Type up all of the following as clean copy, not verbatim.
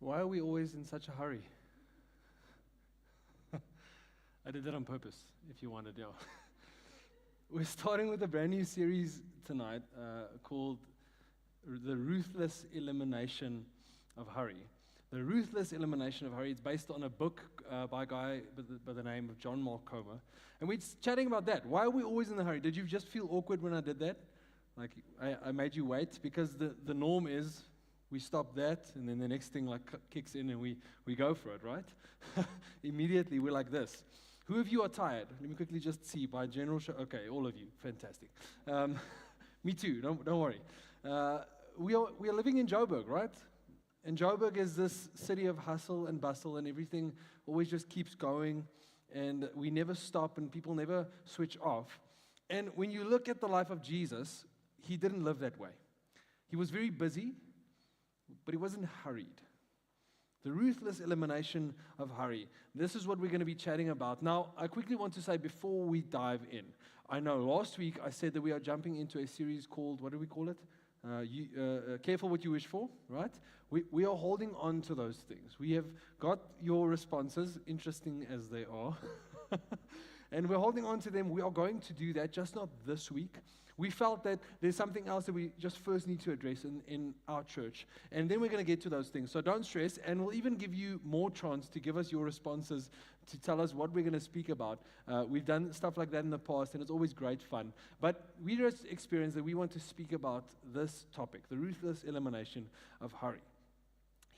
Why are we always in such a hurry? I did that on purpose, if you wanted to know. We're starting with a brand new series tonight called The Ruthless Elimination of Hurry. The Ruthless Elimination of Hurry. It's based on a book by a guy by the name of John Mark Comer. And we're chatting about that. Why are we always in a hurry? Did you just feel awkward when I did that? Like, I made you wait? Because the norm is we stop that, and then the next thing kicks in, and we go for it, right? Immediately, we're like this. Who of you are tired? Let me quickly just see by general show. Okay, all of you. Fantastic. Me too. Don't worry. We are living in Joburg, right? And Joburg is this city of hustle and bustle, and everything always just keeps going, and we never stop, and people never switch off. And when you look at the life of Jesus, he didn't live that way. He was very busy, but he wasn't hurried. The ruthless elimination of hurry. This is what we're going to be chatting about. Now, I quickly want to say before we dive in, I know last week I said that we are jumping into a series called, what do we call it? Careful what you wish for, right? We are holding on to those things. We have got your responses, interesting as they are, and we're holding on to them. We are going to do that, just not this week. We felt that there's something else that we just first need to address in our church. And then we're going to get to those things. So don't stress. And we'll even give you more chance to give us your responses, to tell us what we're going to speak about. We've done stuff like that in the past, and it's always great fun. But we just experienced that we want to speak about this topic, the ruthless elimination of hurry.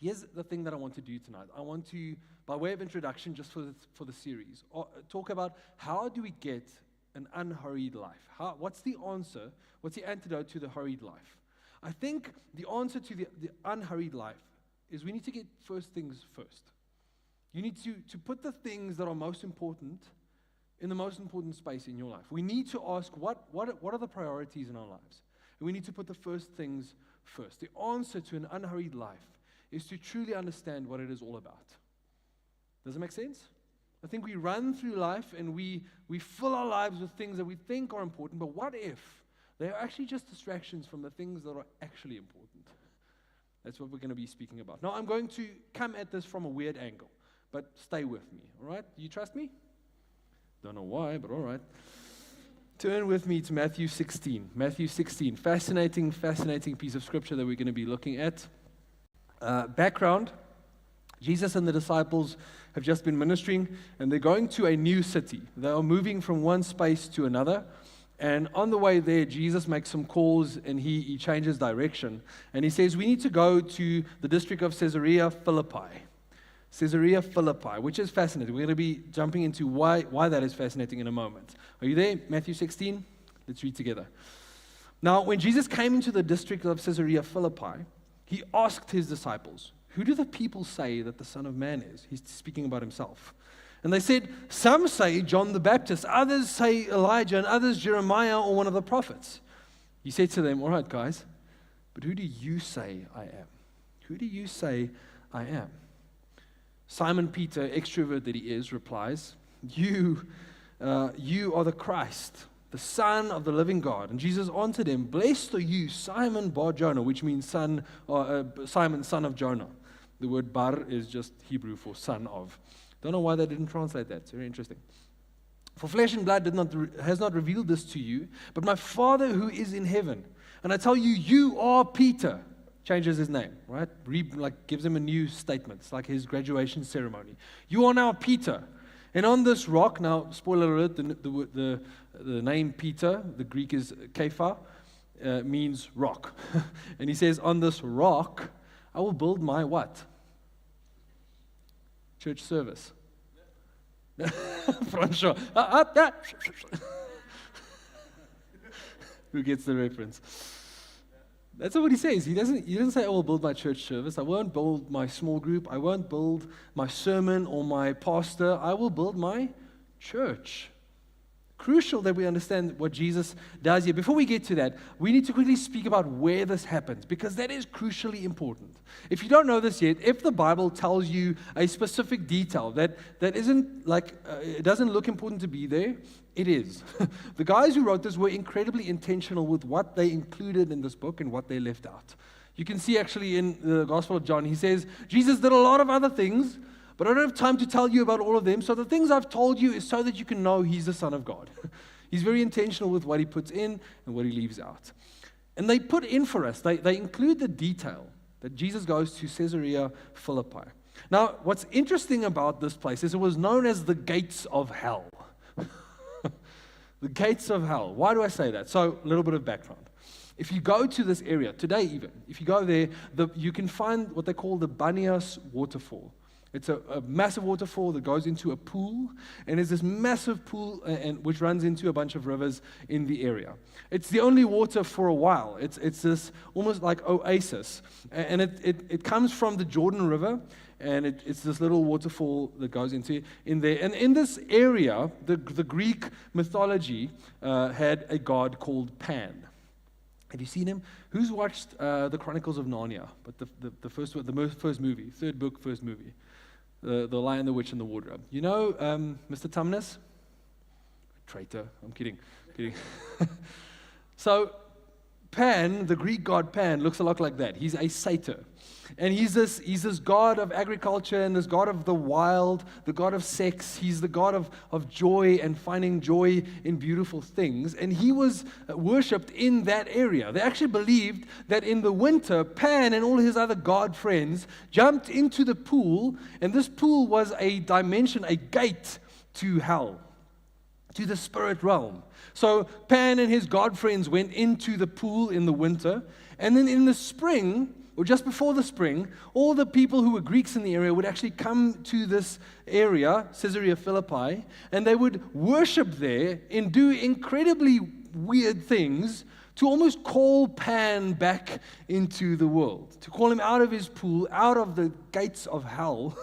Here's the thing that I want to do tonight. I want to, by way of introduction, just for the series, talk about how do we get an unhurried life. What's the answer? What's the antidote to the hurried life? I think the answer to the unhurried life is we need to get first things first. You need to put the things that are most important in the most important space in your life. We need to ask what are the priorities in our lives? And we need to put the first things first. The answer to an unhurried life is to truly understand what it is all about. Does it make sense? I think we run through life and we fill our lives with things that we think are important, but what if they are actually just distractions from the things that are actually important? That's what we're going to be speaking about. Now, I'm going to come at this from a weird angle, but stay with me, all right? Do you trust me? Don't know why, but all right. Turn with me to Matthew 16. Matthew 16, fascinating piece of scripture that we're going to be looking at. Background. Jesus and the disciples have just been ministering, and they're going to a new city. They are moving from one space to another, and on the way there, Jesus makes some calls, and he changes direction, and he says, we need to go to the district of Caesarea Philippi. Caesarea Philippi, which is fascinating. We're going to be jumping into why that is fascinating in a moment. Are you there? Matthew 16? Let's read together. Now, when Jesus came into the district of Caesarea Philippi, he asked his disciples, who do the people say that the Son of Man is? He's speaking about himself. And they said, some say John the Baptist, others say Elijah, and others Jeremiah or one of the prophets. He said to them, all right, guys, but who do you say I am? Who do you say I am? Simon Peter, extrovert that he is, replies, you are the Christ, the Son of the living God. And Jesus answered him, blessed are you, Simon Bar-Jonah, which means Simon, son of Jonah. The word bar is just Hebrew for son of. Don't know why they didn't translate that. It's very interesting. For flesh and blood has not revealed this to you, but my Father who is in heaven. And I tell you, you are Peter. Changes his name, right? Gives him a new statement. It's like his graduation ceremony. You are now Peter. And on this rock, now, spoiler alert, the name Peter, the Greek is Kepha, means rock. And he says, on this rock, I will build my what? Church service. Francois. Who gets the reference? That's not what he says. He doesn't say, I will build my church service. I won't build my small group. I won't build my sermon or my pastor. I will build my church. Crucial that we understand what Jesus does here. Before we get to that, we need to quickly speak about where this happens, because that is crucially important. If you don't know this yet, if the Bible tells you a specific detail that isn't it doesn't look important to be there, it is. The guys who wrote this were incredibly intentional with what they included in this book and what they left out. You can see actually in the Gospel of John, he says, Jesus did a lot of other things, but I don't have time to tell you about all of them. So the things I've told you is so that you can know he's the Son of God. He's very intentional with what he puts in and what he leaves out. And they put in for us, they include the detail that Jesus goes to Caesarea Philippi. Now, what's interesting about this place is it was known as the gates of hell. The gates of hell. Why do I say that? So, a little bit of background. If you go to this area, today even, if you go there, you can find what they call the Banias waterfall. It's a massive waterfall that goes into a pool, and there's this massive pool which runs into a bunch of rivers in the area. It's the only water for a while. It's this almost like oasis, and it comes from the Jordan River, and it's this little waterfall that goes in there. And in this area, the Greek mythology had a god called Pan. Have you seen him? Who's watched the Chronicles of Narnia? But the first movie, third book, first movie, the Lion, the Witch, and the Wardrobe. You know Mr. Tumnus? Traitor. I'm kidding. So Pan, the Greek god Pan, looks a lot like that. He's a satyr. And he's this god of agriculture and this god of the wild, the god of sex. He's the god of joy and finding joy in beautiful things. And he was worshipped in that area. They actually believed that in the winter, Pan and all his other god friends jumped into the pool, and this pool was a dimension, a gate to hell, to the spirit realm. So Pan and his god friends went into the pool in the winter, and then in the spring, or just before the spring, all the people who were Greeks in the area would actually come to this area, Caesarea Philippi, and they would worship there and do incredibly weird things to almost call Pan back into the world, to call him out of his pool, out of the gates of hell,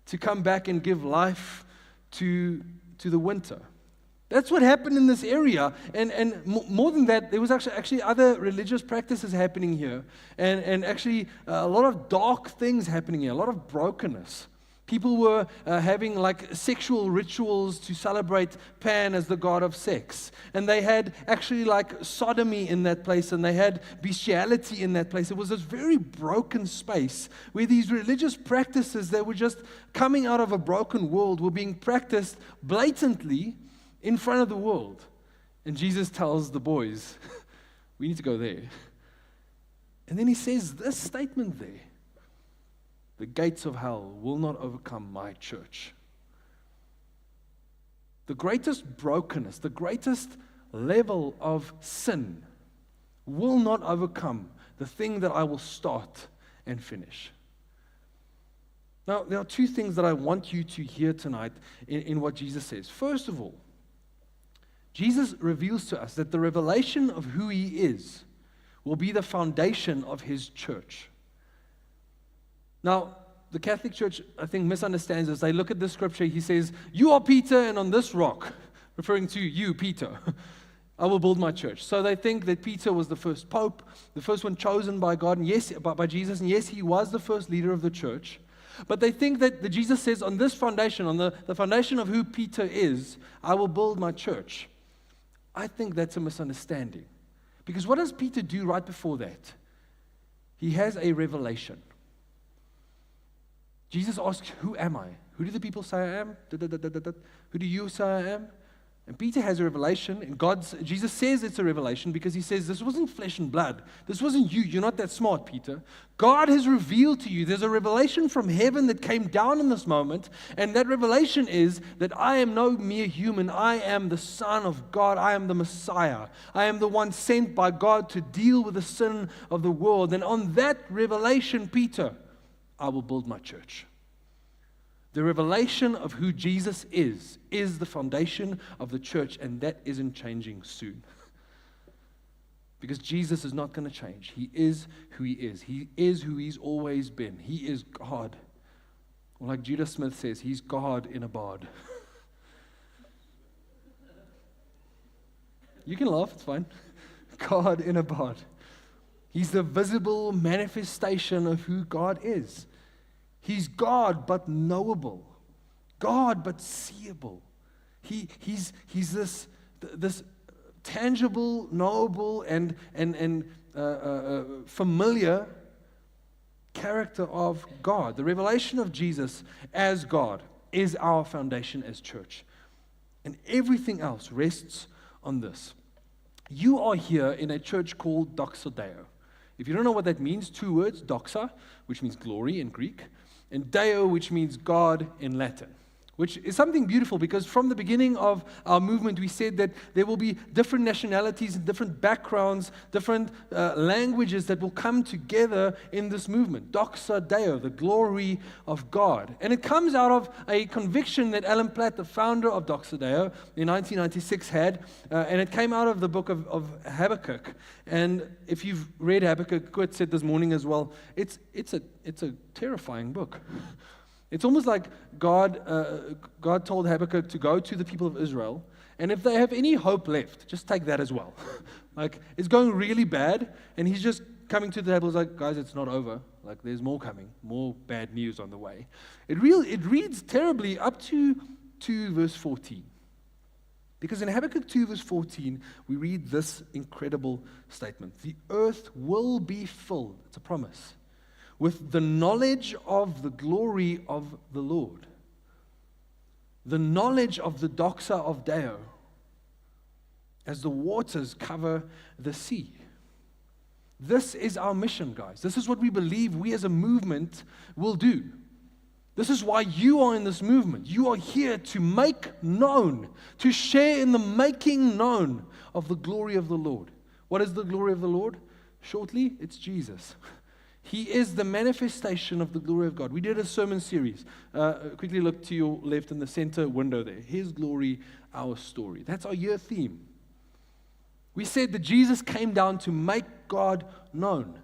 to come back and give life to the winter. That's what happened in this area, and more than that, there was actually other religious practices happening here, and actually a lot of dark things happening here, a lot of brokenness. People were having like sexual rituals to celebrate Pan as the god of sex, and they had actually like sodomy in that place, and they had bestiality in that place. It was this very broken space where these religious practices that were just coming out of a broken world were being practiced blatantly in front of the world. And Jesus tells the boys, we need to go there. And then he says this statement there: the gates of hell will not overcome my church. The greatest brokenness, the greatest level of sin will not overcome the thing that I will start and finish. Now, there are two things that I want you to hear tonight in what Jesus says. First of all, Jesus reveals to us that the revelation of who he is will be the foundation of his church. Now, the Catholic Church, I think, misunderstands this. They look at the scripture, he says, you are Peter, and on this rock, referring to you, Peter, I will build my church. So they think that Peter was the first pope, the first one chosen by God, and yes, by Jesus, and yes, he was the first leader of the church. But they think that Jesus says, on this foundation, on the foundation of who Peter is, I will build my church. I think that's a misunderstanding. Because what does Peter do right before that? He has a revelation. Jesus asks, who am I? Who do the people say I am? Who do you say I am? And Peter has a revelation, and Jesus says it's a revelation because he says, this wasn't flesh and blood. This wasn't you. You're not that smart, Peter. God has revealed to you. There's a revelation from heaven that came down in this moment, and that revelation is that I am no mere human. I am the Son of God. I am the Messiah. I am the one sent by God to deal with the sin of the world. And on that revelation, Peter, I will build my church. The revelation of who Jesus is the foundation of the church, and that isn't changing soon. Because Jesus is not going to change. He is who he is. He is who he's always been. He is God. Or like Judah Smith says, he's God in a bod. You can laugh, it's fine. God in a bod. He's the visible manifestation of who God is. He's God, but knowable. God, but seeable. He's this tangible, knowable, and familiar character of God. The revelation of Jesus as God is our foundation as church. And everything else rests on this. You are here in a church called Doxa Deo. If you don't know what that means, 2 words, doxa, which means glory in Greek, and Deo, which means God in Latin. Which is something beautiful, because from the beginning of our movement, we said that there will be different nationalities and different backgrounds, different languages that will come together in this movement. Doxa Deo, the glory of God. And it comes out of a conviction that Alan Platt, the founder of Doxa Deo, in 1996 had, and it came out of the book of Habakkuk. And if you've read Habakkuk, Kurt said this morning as well, it's a terrifying book. It's almost like God told Habakkuk to go to the people of Israel, and if they have any hope left, just take that as well. Like, it's going really bad, and he's just coming to the table, like, guys, it's not over. Like, there's more coming, more bad news on the way. It reads terribly up to verse 14. Because in Habakkuk 2, verse 14, we read this incredible statement. The earth will be filled, it's a promise, with the knowledge of the glory of the Lord. The knowledge of the doxa of Deo, as the waters cover the sea. This is our mission, guys. This is what we believe we as a movement will do. This is why you are in this movement. You are here to make known, to share in the making known of the glory of the Lord. What is the glory of the Lord? Shortly, it's Jesus. He is the manifestation of the glory of God. We did a sermon series. Quickly look to your left in the center window there. His glory, our story. That's our year theme. We said that Jesus came down to make God known.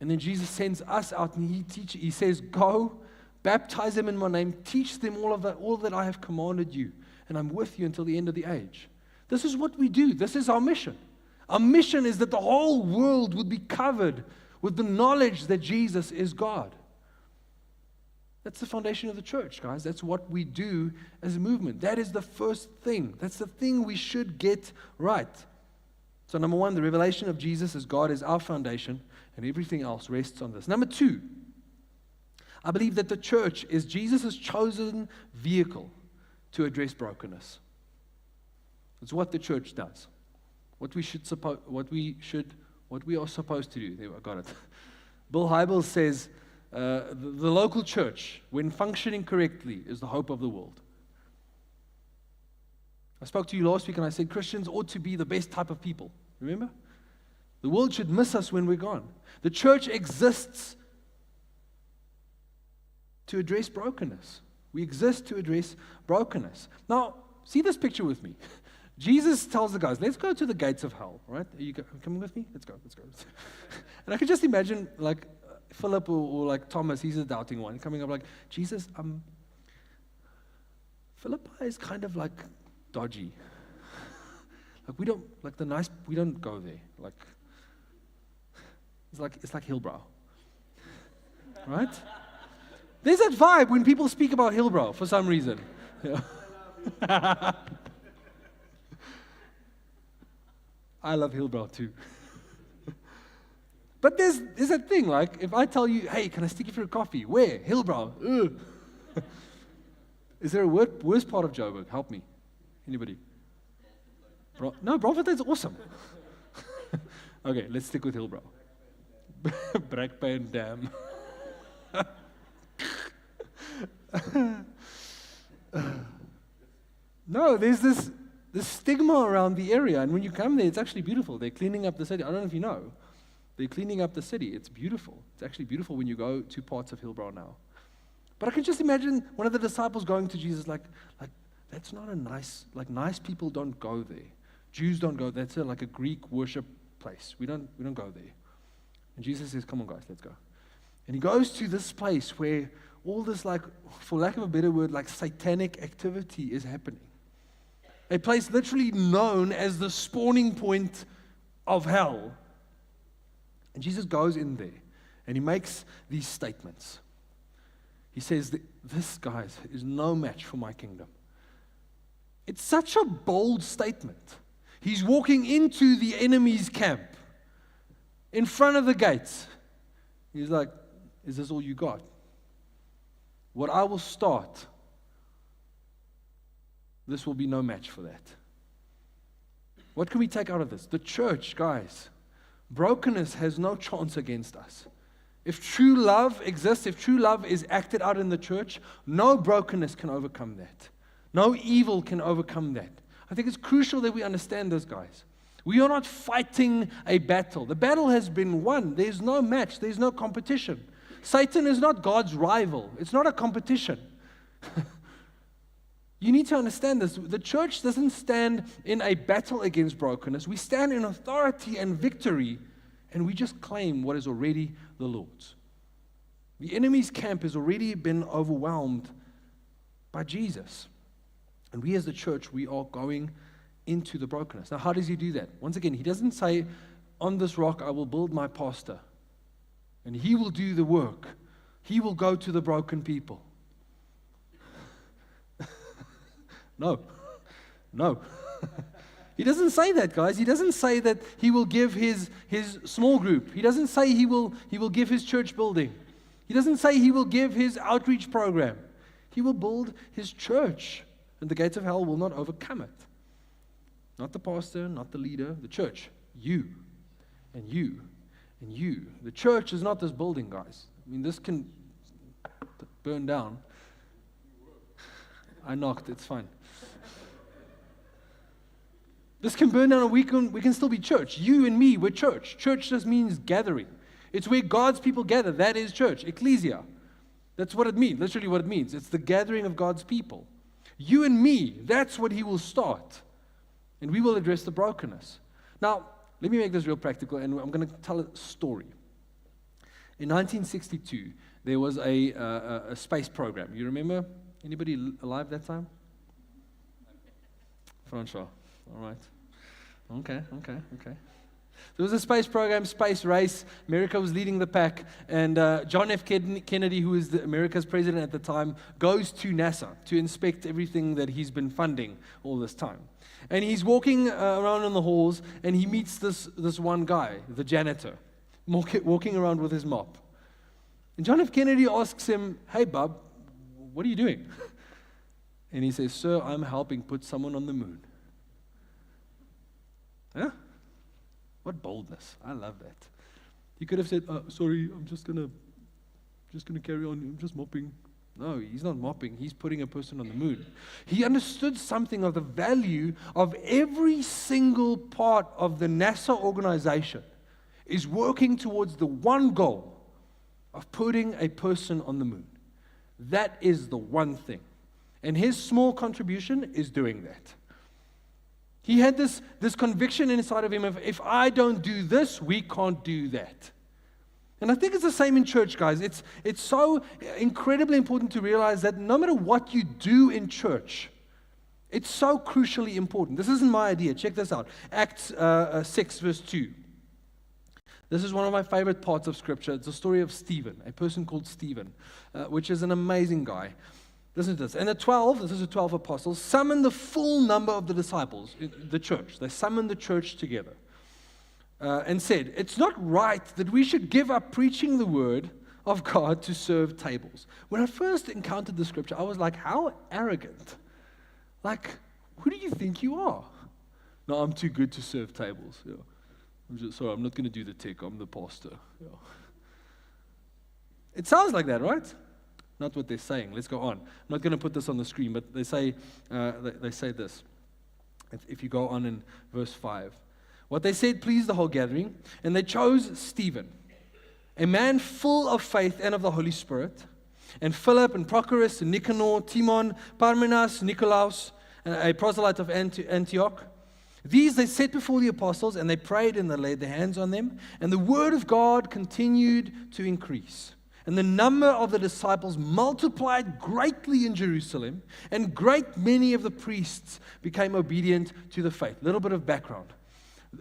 And then Jesus sends us out and he says, go, baptize them in my name, teach them all that I have commanded you. And I'm with you until the end of the age. This is what we do. This is our mission. Our mission is that the whole world would be covered with the knowledge that Jesus is God. That's the foundation of the church, guys. That's what we do as a movement. That is the first thing. That's the thing we should get right. So number 1, the revelation of Jesus as God is our foundation, and everything else rests on this. Number 2, I believe that the church is Jesus' chosen vehicle to address brokenness. It's what the church does. What we are supposed to do. There, I got it. Bill Hybels says, the local church, when functioning correctly, is the hope of the world. I spoke to you last week and I said Christians ought to be the best type of people. Remember? The world should miss us when we're gone. The church exists to address brokenness. We exist to address brokenness. Now, see this picture with me. Jesus tells the guys, let's go to the gates of hell, right? Are you coming with me? Let's go. And I could just imagine, like, Philip or like Thomas, he's a doubting one, coming up like, Jesus, Philippi is kind of like dodgy. Like, we don't go there. Like, it's like Hillbrow. Right? There's that vibe when people speak about Hillbrow for some reason. Yeah. I love Hillbrow too. But there's that thing, like, if I tell you, hey, can I stick you for a coffee? Where? Hillbrow. Ugh. Is there a worse part of Joburg? Help me. Anybody? No, Braamfontein is awesome. Okay, let's stick with Hillbrow. Brakpan Dam. No, there's this stigma around the area, and when you come there, it's actually beautiful. They're cleaning up the city. I don't know if you know. They're cleaning up the city. It's beautiful. It's actually beautiful when you go to parts of Hillbrow now. But I can just imagine one of the disciples going to Jesus like that's not a nice people don't go there. Jews don't go. That's like a Greek worship place. We don't go there. And Jesus says, come on, guys, let's go. And he goes to this place where all this, like, for lack of a better word, like satanic activity is happening. A place literally known as the spawning point of hell. And Jesus goes in there and he makes these statements. He says, this, guys, is no match for my kingdom. It's such a bold statement. He's walking into the enemy's camp, in front of the gates. He's like, is this all you got? What I will start, this will be no match for that. What can we take out of this? The church, guys, brokenness has no chance against us. If true love exists, if true love is acted out in the church, no brokenness can overcome that. No evil can overcome that. I think it's crucial that we understand this, guys. We are not fighting a battle. The battle has been won. There's no match. There's no competition. Satan is not God's rival. It's not a competition. You need to understand this. The church doesn't stand in a battle against brokenness. We stand in authority and victory, and we just claim what is already the Lord's. The enemy's camp has already been overwhelmed by Jesus. And we as the church, we are going into the brokenness. Now, how does he do that? Once again, he doesn't say, on this rock I will build my pastor, and he will do the work. He will go to the broken people. No. He doesn't say that, guys. He doesn't say that he will give his small group. He doesn't say he will give his church building. He doesn't say he will give his outreach program. He will build his church, and the gates of hell will not overcome it. Not the pastor, not the leader, the church. You, and you, and you. The church is not this building, guys. I mean, this can burn down. I knocked, it's fine. This can burn down and we can still be church. You and me, we're church. Church just means gathering. It's where God's people gather. That is church, ecclesia. That's what it means, literally what it means. It's the gathering of God's people. You and me, that's what he will start. And we will address the brokenness. Now, let me make this real practical, and I'm going to tell a story. In 1962, there was a space program. You remember? Anybody alive that time? Francois. All right. Okay. There was a space program, space race. America was leading the pack. And John F. Kennedy, who was America's president at the time, goes to NASA to inspect everything that he's been funding all this time. And he's walking around in the halls, and he meets this one guy, the janitor, walking around with his mop. And John F. Kennedy asks him, "Hey, bub, what are you doing?" And he says, "Sir, I'm helping put someone on the moon." Huh? What boldness. I love that. He could have said, "Sorry, I'm just gonna carry on. I'm just mopping." No, he's not mopping. He's putting a person on the moon. He understood something of the value of every single part of the NASA organization is working towards the one goal of putting a person on the moon. That is the one thing. And his small contribution is doing that. He had this conviction inside of him of, if I don't do this, we can't do that. And I think it's the same in church, guys. It's so incredibly important to realize that no matter what you do in church, it's so crucially important. This isn't my idea. Check this out. Acts 6, verse 2. This is one of my favorite parts of Scripture. It's the story of Stephen, a person called Stephen, which is an amazing guy. Listen to this. And the 12, this is the 12 apostles, summoned the full number of the disciples, the church. They summoned the church together and said, "It's not right that we should give up preaching the word of God to serve tables." When I first encountered the Scripture, I was like, how arrogant. Like, who do you think you are? No, I'm too good to serve tables. Yeah. I'm not going to do the tech. I'm the pastor. Yeah. It sounds like that, right? Not what they're saying. Let's go on. I'm not going to put this on the screen, but they say this. If you go on in verse 5. What they said pleased the whole gathering, and they chose Stephen, a man full of faith and of the Holy Spirit, and Philip and Prochorus and Nicanor, Timon, Parmenas, Nicolaus, a proselyte of Antioch. These they set before the apostles, and they prayed and they laid their hands on them, and the word of God continued to increase. And the number of the disciples multiplied greatly in Jerusalem, and great many of the priests became obedient to the faith. Little bit of background.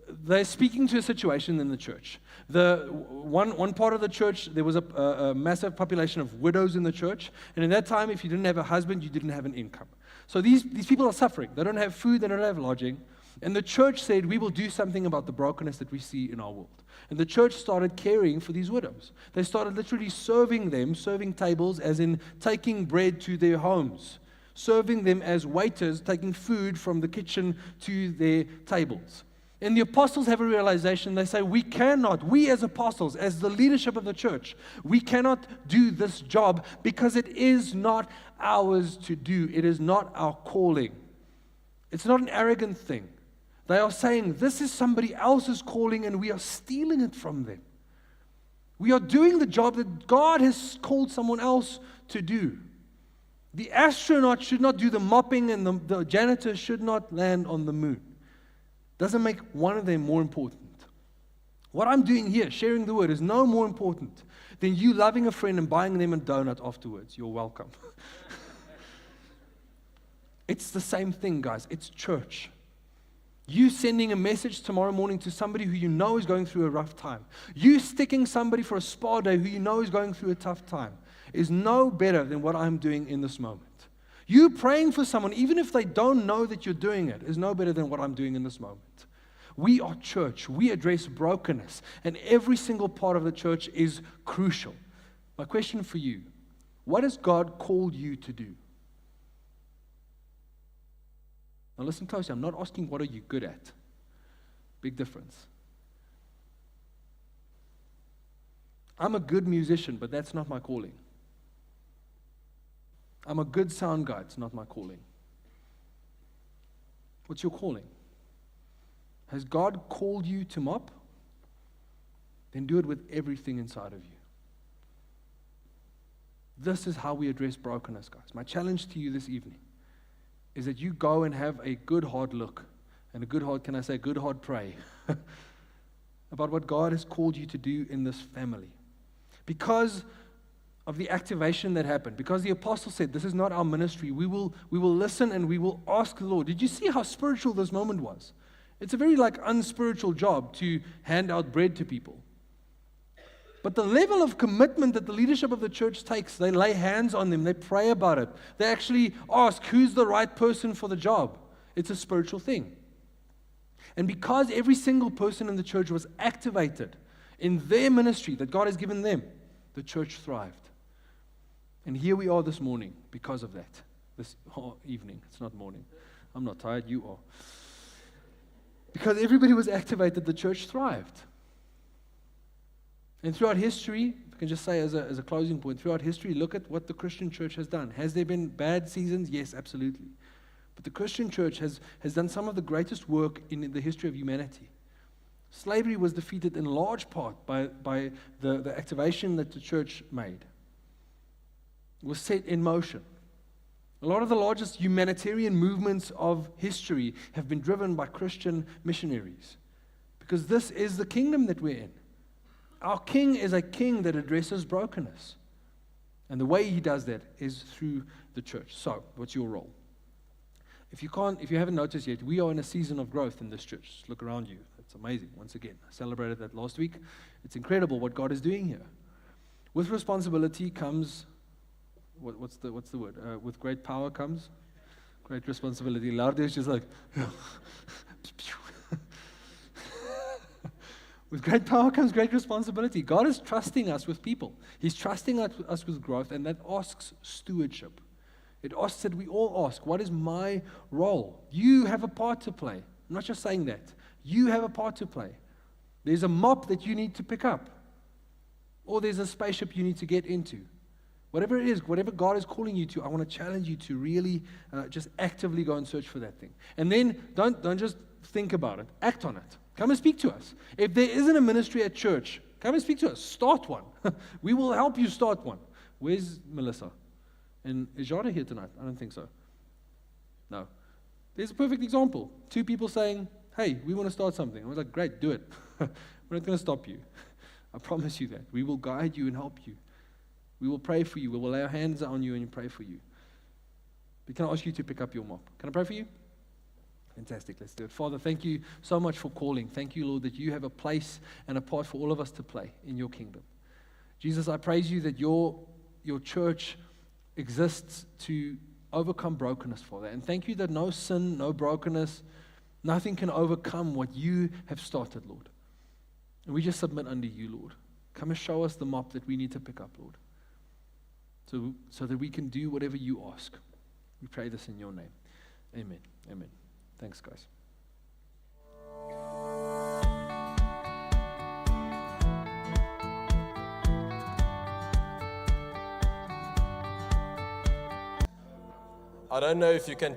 They're speaking to a situation in the church. The one part of the church, there was a massive population of widows in the church, and in that time, if you didn't have a husband, you didn't have an income. So these people are suffering. They don't have food, they don't have lodging. And the church said, we will do something about the brokenness that we see in our world. And the church started caring for these widows. They started literally serving them, serving tables, as in taking bread to their homes, serving them as waiters, taking food from the kitchen to their tables. And the apostles have a realization. They say, we as apostles, as the leadership of the church, we cannot do this job because it is not ours to do. It is not our calling. It's not an arrogant thing. They are saying, this is somebody else's calling and we are stealing it from them. We are doing the job that God has called someone else to do. The astronaut should not do the mopping and the janitor should not land on the moon. Doesn't make one of them more important. What I'm doing here, sharing the word, is no more important than you loving a friend and buying them a donut afterwards. You're welcome. It's the same thing, guys. It's church. You sending a message tomorrow morning to somebody who you know is going through a rough time. You sticking somebody for a spa day who you know is going through a tough time is no better than what I'm doing in this moment. You praying for someone, even if they don't know that you're doing it, is no better than what I'm doing in this moment. We are church. We address brokenness, and every single part of the church is crucial. My question for you, what has God called you to do? Now listen closely, I'm not asking what are you good at. Big difference. I'm a good musician, but that's not my calling. I'm a good sound guy, it's not my calling. What's your calling? Has God called you to mop? Then do it with everything inside of you. This is how we address brokenness, guys. My challenge to you this evening is that you go and have a good hard look, and a good hard, can I say, good hard pray about what God has called you to do in this family. Because of the activation that happened, because the apostle said, this is not our ministry, we will listen and we will ask the Lord. Did you see how spiritual this moment was? It's a very unspiritual job to hand out bread to people. But the level of commitment that the leadership of the church takes, they lay hands on them, they pray about it. They actually ask, who's the right person for the job? It's a spiritual thing. And because every single person in the church was activated in their ministry that God has given them, the church thrived. And here we are this morning because of that. This evening, it's not morning. I'm not tired, you are. Because everybody was activated, the church thrived. And throughout history, if I can just say as a closing point, throughout history, look at what the Christian church has done. Has there been bad seasons? Yes, absolutely. But the Christian church has done some of the greatest work in the history of humanity. Slavery was defeated in large part by the activation that the church made. It was set in motion. A lot of the largest humanitarian movements of history have been driven by Christian missionaries. Because this is the kingdom that we're in. Our king is a king that addresses brokenness. And the way he does that is through the church. So, what's your role? If you haven't noticed yet, we are in a season of growth in this church. Just look around you. It's amazing. Once again, I celebrated that last week. It's incredible what God is doing here. With responsibility comes, what's the word? With great power comes great responsibility. Lardy is just like, with great power comes great responsibility. God is trusting us with people. He's trusting us with growth, and that asks stewardship. It asks that we all ask, what is my role? You have a part to play. I'm not just saying that. You have a part to play. There's a mop that you need to pick up. Or there's a spaceship you need to get into. Whatever it is, whatever God is calling you to, I want to challenge you to really just actively go and search for that thing. And then don't just think about it. Act on it. Come and speak to us. If there isn't a ministry at church, come and speak to us. Start one. We will help you start one. Where's Melissa? And is Jada here tonight? I don't think so. No. There's a perfect example. 2 people saying, hey, we want to start something. I was like, great, do it. We're not going to stop you. I promise you that. We will guide you and help you. We will pray for you. We will lay our hands on you and pray for you. But can I ask you to pick up your mop? Can I pray for you? Fantastic. Let's do it. Father, thank you so much for calling. Thank you, Lord, that you have a place and a part for all of us to play in your kingdom. Jesus, I praise you that your church exists to overcome brokenness, Father. And thank you that no sin, no brokenness, Nothing can overcome what you have started, Lord. And we just submit unto you, Lord. Come and show us the mop that we need to pick up, Lord, so that we can do whatever you ask. We pray this in your name. Amen. Amen. Thanks, guys. I don't know if you can